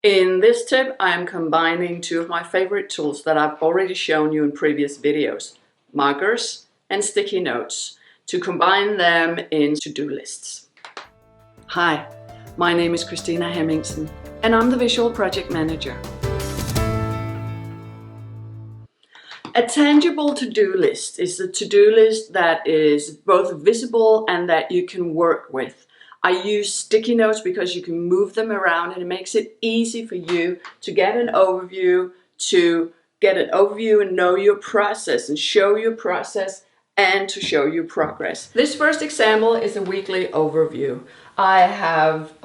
In this tip, I am combining two of my favorite tools that I've already shown you in previous videos, markers and sticky notes, to combine them in to-do lists. Hi, my name is Christina Hemmingsen, and I'm the Visual Project Manager. A tangible to-do list is a to-do list that is both visible and that you can work with. I use sticky notes because you can move them around and it makes it easy for you to get an overview, and know your process and show your process and to show you progress. This first example is a weekly overview. I have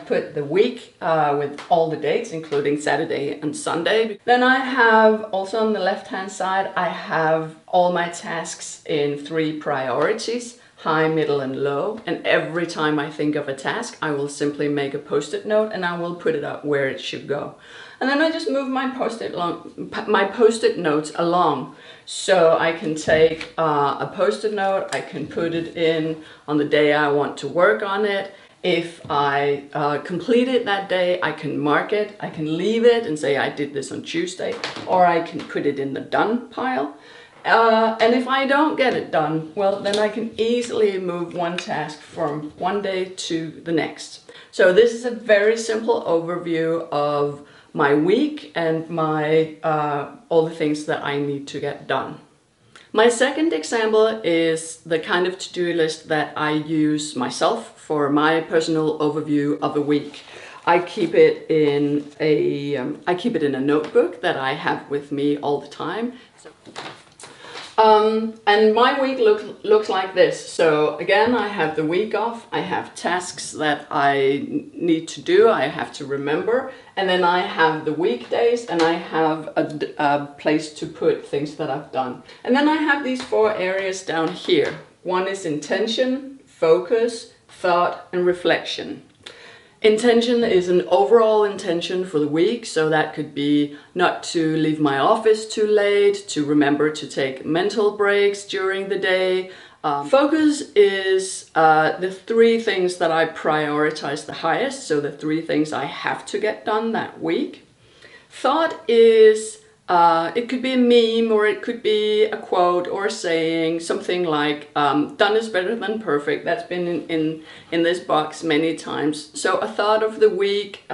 put the week with all the dates, including Saturday and Sunday. Then I have also on the left hand side, I have all my tasks in 3 priorities: high, middle and low. And every time I think of a task, I will simply make a post-it note and I will put it up where it should go. And then I just move my post-it notes along. So I can take a post-it note, I can put it in on the day I want to work on it. If I complete it that day, I can mark it, I can leave it and say I did this on Tuesday, or I can put it in the done pile. And if I don't get it done, well, then I can easily move one task from one day to the next. So this is a very simple overview of my week and my all the things that I need to get done. My second example is the kind of to-do list that I use myself for my personal overview of a week. I keep it in a notebook that I have with me all the time. And my week looks like this. So again, I have the week off, I have tasks that I need to do, I have to remember, and then I have the weekdays and I have a place to put things that I've done. And then I have these 4 areas down here. One is intention, focus, thought, and reflection. Intention is an overall intention for the week, so that could be not to leave my office too late, to remember to take mental breaks during the day. Focus is the 3 things that I prioritize the highest, so the 3 things I have to get done that week. Thought is it could be a meme, or it could be a quote or a saying, something like done is better than perfect. That's been in this box many times. So a thought of the week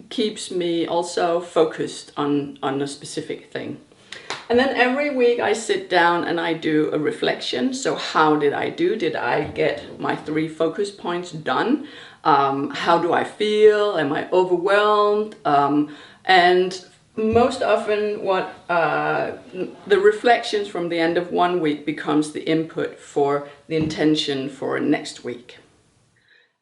keeps me also focused on a specific thing. And then every week I sit down and I do a reflection. So how did I do? Did I get my 3 focus points done? How do I feel? Am I overwhelmed? And most often the reflections from the end of one week becomes the input for the intention for next week.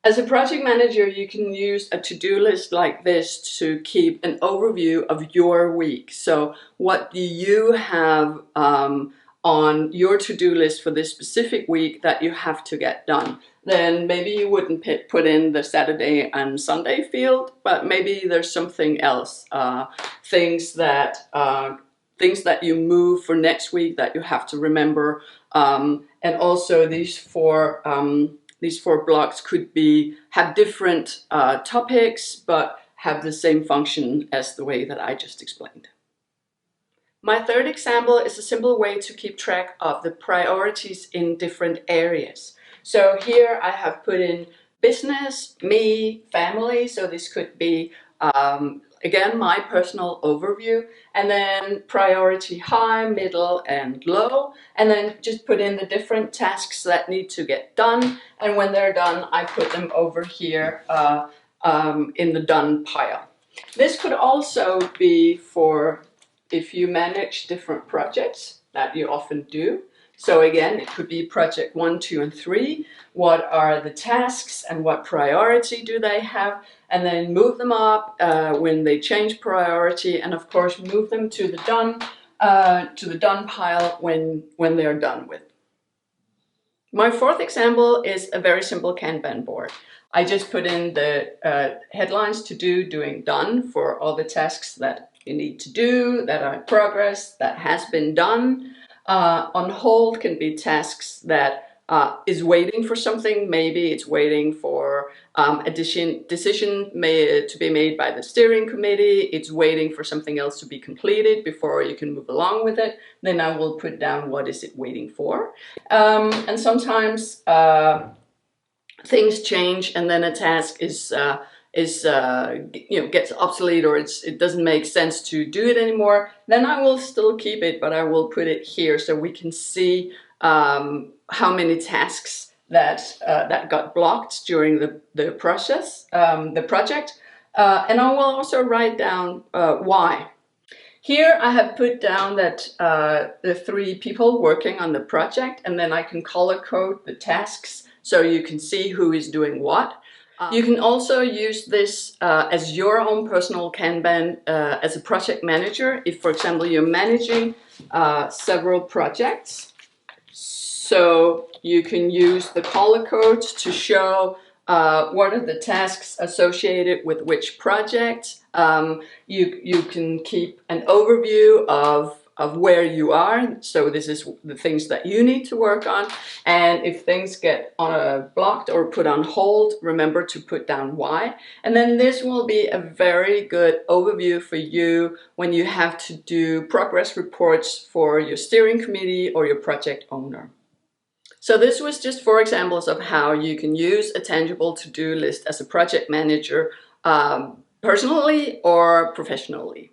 As a project manager, you can use a to-do list like this to keep an overview of your week. So what do you have on your to-do list for this specific week that you have to get done? Then maybe you wouldn't put in the Saturday and Sunday field, but maybe there's something else, things that you move for next week that you have to remember. And also these 4 blocks could have different topics, but have the same function as the way that I just explained. My third example is a simple way to keep track of the priorities in different areas. So here I have put in business, me, family. So this could be, again, my personal overview, and then priority high, middle, and low. And then just put in the different tasks that need to get done. And when they're done, I put them over here in the done pile. This could also be for if you manage different projects that you often do. So again, it could be project 1, 2, and 3. What are the tasks and what priority do they have? And then move them up when they change priority, and of course move them to the done pile when they're done with. My fourth example is a very simple Kanban board. I just put in the headlines to do, doing, done for all the tasks that you need to do, that are in progress, that has been done. On hold can be tasks that is waiting for something. Maybe it's waiting for a decision to be made by the steering committee. It's waiting for something else to be completed before you can move along with it. Then I will put down what is it waiting for. And sometimes things change, and then a task is gets obsolete, or it doesn't make sense to do it anymore. Then I will still keep it, but I will put it here so we can see how many tasks that got blocked during the process, the project, and I will also write down why. Here I have put down that the 3 people working on the project, and then I can color code the tasks so you can see who is doing what. You can also use this as your own personal Kanban as a project manager if, for example, you're managing several projects. So you can use the color codes to show what are the tasks associated with which project. You can keep an overview of where you are. So this is the things that you need to work on. And if things get blocked or put on hold, remember to put down why. And then this will be a very good overview for you when you have to do progress reports for your steering committee or your project owner. So this was just 4 examples of how you can use a tangible to-do list as a project manager, personally or professionally.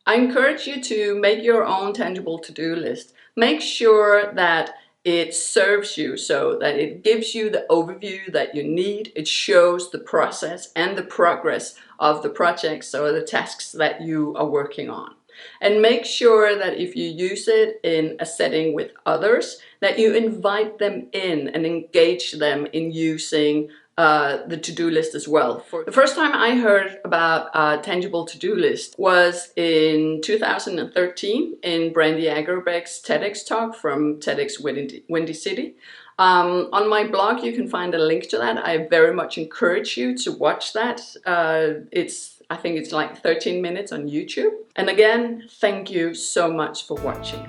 I encourage you to make your own tangible to-do list. Make sure that it serves you, so that it gives you the overview that you need. It shows the process and the progress of the projects or the tasks that you are working on. And make sure that if you use it in a setting with others, that you invite them in and engage them in using the to-do list as well. The first time I heard about a tangible to-do list was in 2013 in Brandy Agerbeck's TEDx talk from TEDx Windy City. On my blog you can find a link to that. I very much encourage you to watch that. I think it's like 13 minutes on YouTube. And again, thank you so much for watching.